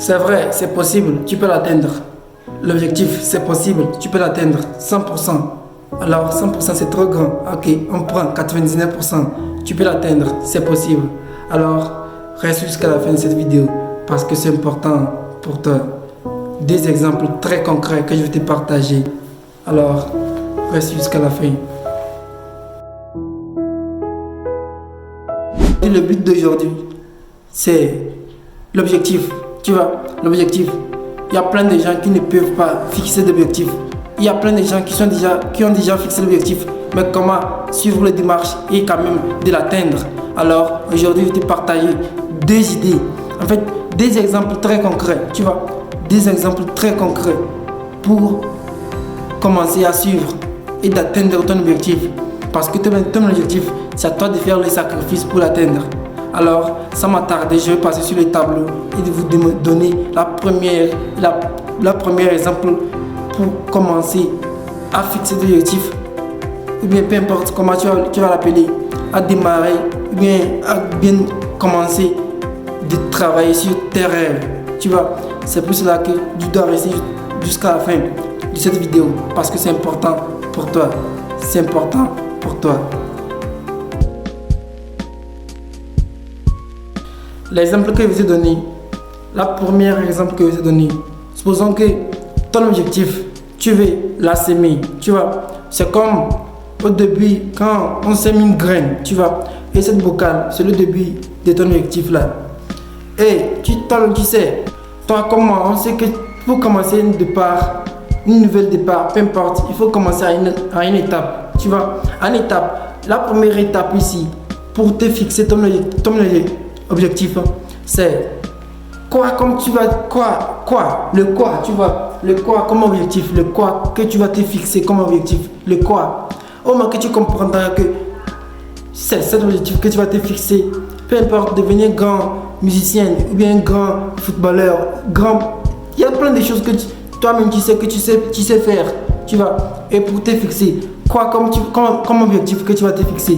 C'est vrai, c'est possible, tu peux l'atteindre. L'objectif, c'est possible, tu peux l'atteindre 100%. Alors 100% c'est trop grand. Ok, on prend 99%. Tu peux l'atteindre, c'est possible. Alors reste jusqu'à la fin de cette vidéo parce que c'est important pour toi. Des exemples très concrets que je vais te partager. Alors reste jusqu'à la fin. Le but d'aujourd'hui, c'est l'objectif. Tu vois, l'objectif. Il y a plein de gens qui ne peuvent pas fixer d'objectif. Il y a plein de gens qui ont déjà fixé l'objectif. Mais comment suivre les démarches et quand même de l'atteindre? Alors aujourd'hui, je vais te partager deux idées. En fait, des exemples très concrets. Tu vois, des exemples très concrets pour commencer à suivre et d'atteindre ton objectif. Parce que ton objectif, c'est à toi de faire les sacrifices pour l'atteindre. Alors, sans m'attarder, je vais passer sur le tableau et de vous donner la première exemple pour commencer à fixer des objectifs. Ou bien peu importe comment tu vas l'appeler, à démarrer, ou bien à bien commencer de travailler sur tes rêves. Tu vois, c'est pour cela que tu dois rester jusqu'à la fin de cette vidéo parce que c'est important pour toi. C'est important pour toi. L'exemple que je vous ai donné, la première exemple que je vous ai donné, supposons que ton objectif, tu veux la semer, tu vois. C'est comme au début quand on sème une graine, tu vois. Et cette bocale, c'est le début de ton objectif là. Et tu sais, toi comment on sait que pour commencer une nouvelle départ, peu importe, il faut commencer à une étape, tu vois. À une étape, la première étape ici, pour te fixer ton objectif, c'est quoi comme tu vas le quoi, tu vois, le quoi comme objectif, le quoi que tu vas te fixer comme objectif, le quoi. Au moins que tu comprendras que c'est cet objectif que tu vas te fixer, peu importe devenir grand musicien ou bien grand footballeur, il y a plein de choses que toi-même tu sais que tu sais faire, tu vois. Et pour te fixer quoi comme objectif que tu vas te fixer,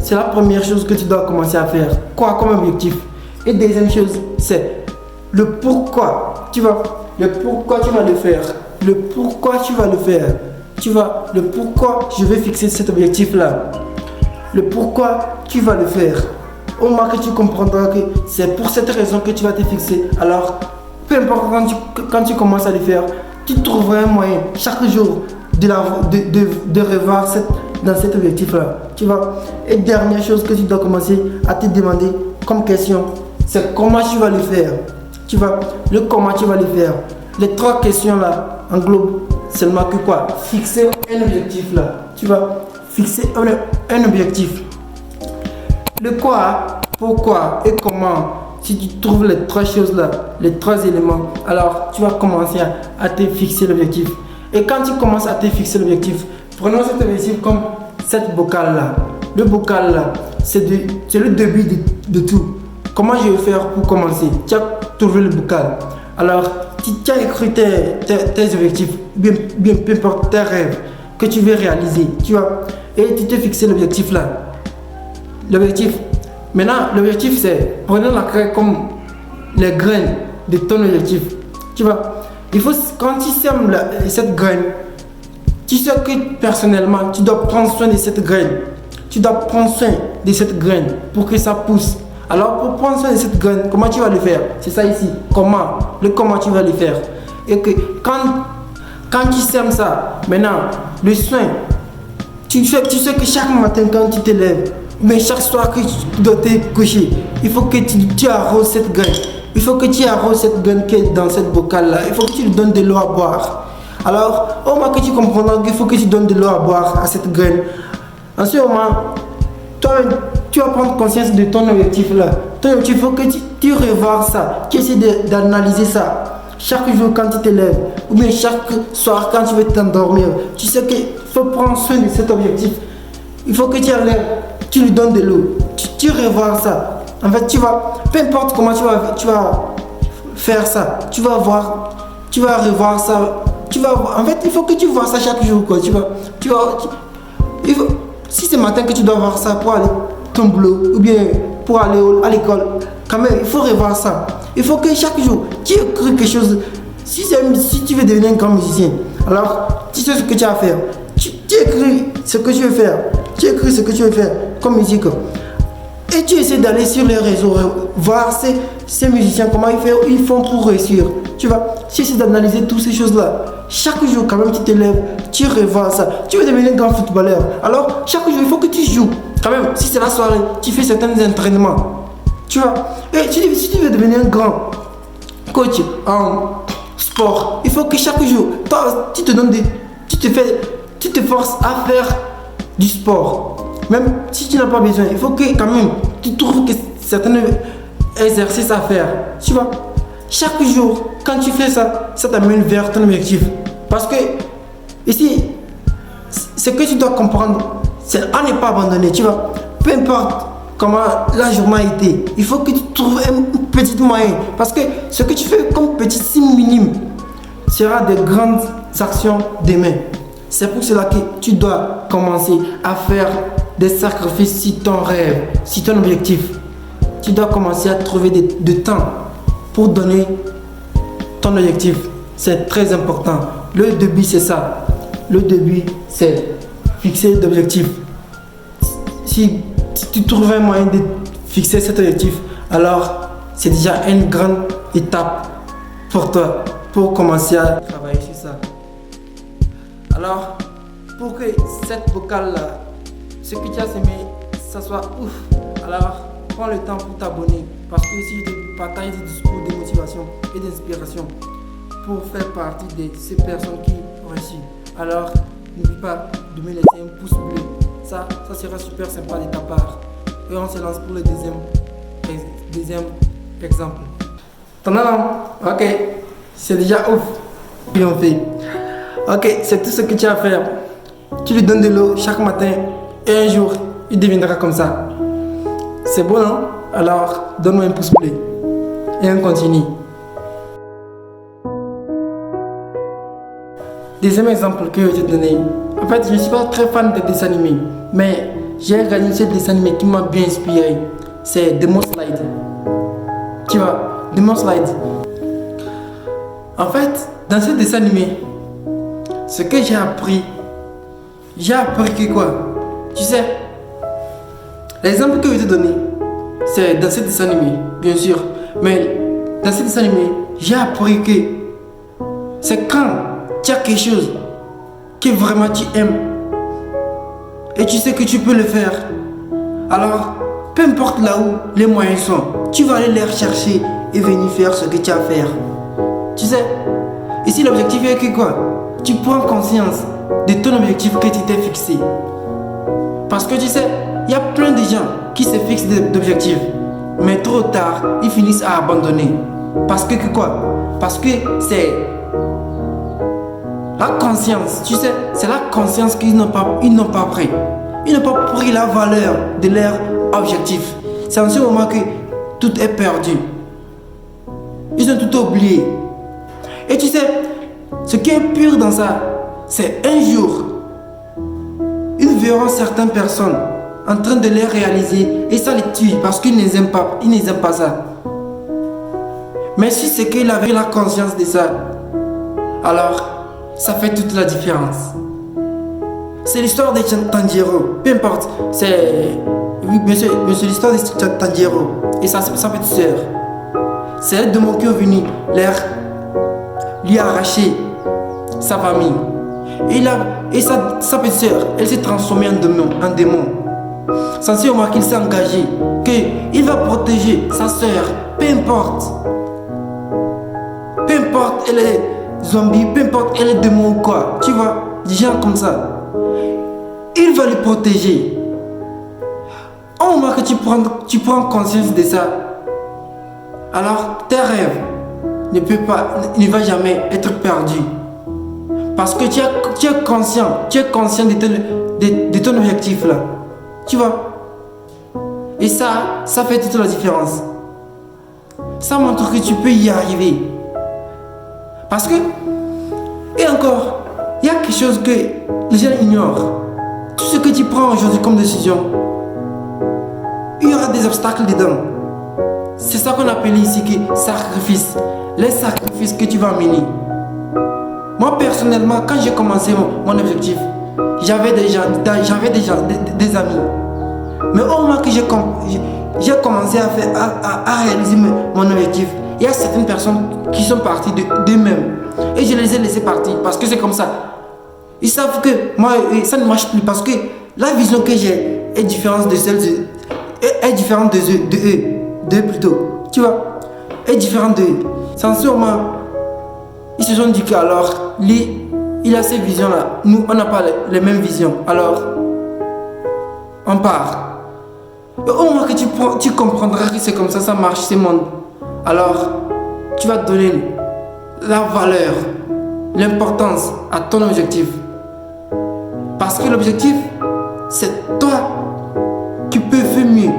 c'est la première chose que tu dois commencer à faire. Quoi comme objectif? Et deuxième chose, c'est le pourquoi. Tu vois, le pourquoi tu vas le faire. Le pourquoi tu vas le faire. Tu vois, le pourquoi je vais fixer cet objectif-là. Le pourquoi tu vas le faire. Au moins que tu comprendras que c'est pour cette raison que tu vas te fixer. Alors, peu importe quand tu commences à le faire, tu trouveras un moyen chaque jour de revoir dans cet objectif-là. Tu vois. Et dernière chose que tu dois commencer à te demander comme question, c'est comment tu vas le faire. Tu vois, le comment tu vas le faire. Les trois questions-là englobent seulement que quoi? Fixer un objectif là. Tu vois, fixer un objectif. Le quoi, pourquoi et comment. Si tu trouves les trois choses là, les trois éléments, alors tu vas commencer à te fixer l'objectif. Et quand tu commences à te fixer l'objectif, prenons cet objectif comme cette bocale là. Le bocal là, c'est le début de tout. Comment je vais faire pour commencer? Tu as trouvé le bocal. Alors, tu as écrit tes objectifs, bien peu importe tes rêves que tu veux réaliser, tu vois. Et tu t'es fixé l'objectif là. L'objectif. Maintenant, l'objectif c'est, prenons la craie comme les graines de ton objectif. Tu vois, il faut, quand tu sèmes cette graine, tu sais que personnellement, tu dois prendre soin de cette graine. Tu dois prendre soin de cette graine pour que ça pousse. Alors, pour prendre soin de cette graine, comment tu vas le faire? C'est ça ici. Comment? Le comment tu vas le faire. Et que quand tu sèmes ça, maintenant, le soin, tu sais que chaque matin quand tu te lèves, mais chaque soir que tu dois te coucher, il faut que tu arroses cette graine. Il faut que tu arroses cette graine qui est dans cette bocale-là. Il faut que tu lui donnes de l'eau à boire. Alors, au moins que tu comprendras qu'il faut que tu donnes de l'eau à boire à cette graine. En ce moment, toi, tu vas prendre conscience de ton objectif là. Ton objectif, il faut que tu revoies ça. Tu essaies d'analyser ça. Chaque jour quand tu te lèves, ou bien chaque soir quand tu veux t'endormir, tu sais qu'il faut prendre soin de cet objectif. Il faut que tu enlèves, tu lui donnes de l'eau. Tu revois ça. En fait, peu importe comment tu vas faire ça, tu vas revoir ça. En fait, il faut que tu vois ça chaque jour, quoi. Si c'est matin que tu dois voir ça pour aller ton boulot ou bien pour aller à l'école, quand même, il faut revoir ça. Il faut que chaque jour, tu écris quelque chose. Si tu veux devenir un grand musicien, alors tu sais ce que tu as à faire. Tu écris ce que tu veux faire. Tu écris ce que tu veux faire comme musique. Et tu essaies d'aller sur les réseaux, voir ces musiciens, comment ils font pour réussir. Tu vois, tu essaies d'analyser toutes ces choses-là. Chaque jour, quand même, tu te lèves, tu revois ça. Tu veux devenir un grand footballeur. Alors, chaque jour, il faut que tu joues. Quand même, si c'est la soirée, tu fais certains entraînements. Tu vois, et si tu veux devenir un grand coach en sport, il faut que chaque jour, toi, tu te forces à faire du sport. Même si tu n'as pas besoin, il faut que quand même tu trouves que certains exercices à faire. Tu vois, chaque jour, quand tu fais ça, ça t'amène vers ton objectif. Parce que ici, ce que tu dois comprendre, c'est à ne pas abandonner. Tu vois, peu importe comment la journée a été, il faut que tu trouves un petit moyen. Parce que ce que tu fais comme petit signe minime sera des grandes actions demain. C'est pour cela que tu dois commencer à faire des sacrifices si ton rêve, si ton objectif. Tu dois commencer à trouver du temps pour donner ton objectif. C'est très important. Le début, c'est ça. Le début, c'est fixer l'objectif. Si tu trouves un moyen de fixer cet objectif, alors c'est déjà une grande étape pour toi, pour commencer à travailler sur ça. Alors, pour que cette vocale-là, ce que tu as semé, ça soit ouf, alors prends le temps pour t'abonner. Parce que si je te partage des discours de motivation et d'inspiration pour faire partie de ces personnes qui réussissent, alors n'oublie pas de me laisser un pouce bleu. Ça sera super sympa de ta part. Et on se lance pour le deuxième exemple. Ok, c'est déjà ouf. Bien fait. Ok, c'est tout ce que tu as à faire. Tu lui donnes de l'eau chaque matin et un jour, il deviendra comme ça. C'est bon, non? Alors, donne-moi un pouce bleu. Et on continue. Deuxième exemple que je vais te donner. En fait, je ne suis pas très fan de dessins animés, mais j'ai regardé ce dessin animé qui m'a bien inspiré. C'est Demon Slide. Tu vois, Demon Slide. En fait, dans ce dessin animé, ce que j'ai appris que quoi? Tu sais, l'exemple que je vais te donner, c'est dans ce dessin animé, bien sûr. Mais dans ce dessin animé, j'ai appris que c'est quand tu as quelque chose que vraiment tu aimes et tu sais que tu peux le faire. Alors, peu importe là où les moyens sont, tu vas aller les rechercher et venir faire ce que tu as à faire. Tu sais, ici l'objectif est que quoi? Tu prends conscience de ton objectif que tu t'es fixé. Parce que tu sais, il y a plein de gens qui se fixent d'objectifs, mais trop tard, ils finissent à abandonner. Parce que quoi? Parce que c'est la conscience, tu sais, c'est la conscience qu'ils n'ont pas pris. Ils n'ont pas pris la valeur de leur objectif. C'est en ce moment que tout est perdu. Ils ont tout oublié. Et tu sais, ce qui est pur dans ça, c'est un jour, ils verront certaines personnes en train de les réaliser et ça les tue parce qu'ils n'aiment pas ça. Mais si c'est qu'il avait la conscience de ça, alors ça fait toute la différence. C'est l'histoire de Tanjiro, peu importe, c'est l'histoire de Tanjiro et sa petite sœur. C'est elle de mon cœur venu lui arracher sa famille. Et sa petite sœur, elle s'est transformée en démon. Sincèrement qu'il s'est engagé, qu'il va protéger sa sœur, peu importe. Peu importe elle est zombie, peu importe elle est démon ou quoi. Tu vois, des gens comme ça. Il va le protéger. Au moment que tu prends conscience de ça, alors tes rêves ne va jamais être perdu. Parce que tu es conscient de ton objectif là. Tu vois. Et ça fait toute la différence. Ça montre que tu peux y arriver. Parce que, et encore, il y a quelque chose que les gens ignorent. Tout ce que tu prends aujourd'hui comme décision, il y aura des obstacles dedans. C'est ça qu'on appelle ici que sacrifice. Les sacrifices que tu vas mener. Moi personnellement, quand j'ai commencé mon objectif, j'avais déjà des amis. Mais au moment que j'ai commencé à réaliser mon objectif, il y a certaines personnes qui sont parties d'eux-mêmes. Et je les ai laissés partir parce que c'est comme ça. Ils savent que moi, ça ne marche plus parce que la vision que j'ai est différente de celle d'eux plutôt. Tu vois, est différente d'eux. Sincèrement, ils se sont dit qu'alors, lui, il a ces visions-là. Nous, on n'a pas les mêmes visions. Alors, on part. Et au moment que tu comprendras que c'est comme ça, ça marche, ce monde. Alors, tu vas donner la valeur, l'importance à ton objectif. Parce que l'objectif, c'est toi qui peux faire mieux.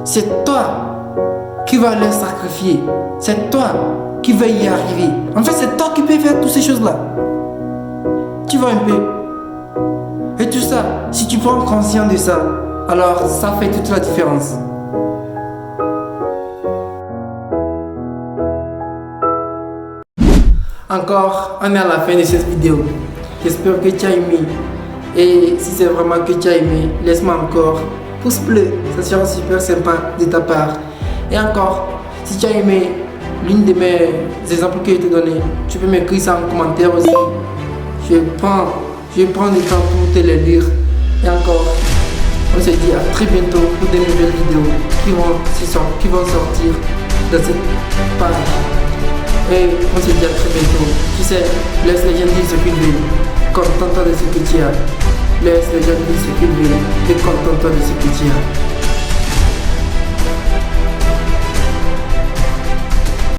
C'est toi qui vas les sacrifier. C'est toi qui va y arriver. En fait, c'est toi qui peux faire toutes ces choses-là. Tu vois un peu. Et tout ça, si tu prends conscience de ça, alors ça fait toute la différence. Encore, on est à la fin de cette vidéo. J'espère que tu as aimé. Et si c'est vraiment que tu as aimé, laisse-moi encore pouce bleu. Ça sera super sympa de ta part. Et encore, si tu as aimé l'une de mes exemples que je t'ai donné, tu peux m'écrire ça en commentaire aussi. Je vais prendre le temps pour te les lire. Et encore, on se dit à très bientôt pour de nouvelles vidéos qui vont sortir dans cette page. Et on se dit à très bientôt. Tu sais, laisse les gens dire ce qu'ils veulent. Contente-toi de ce que tu as. Laisse les gens dire ce qu'ils veulent. Et contente-toi de ce que tu as.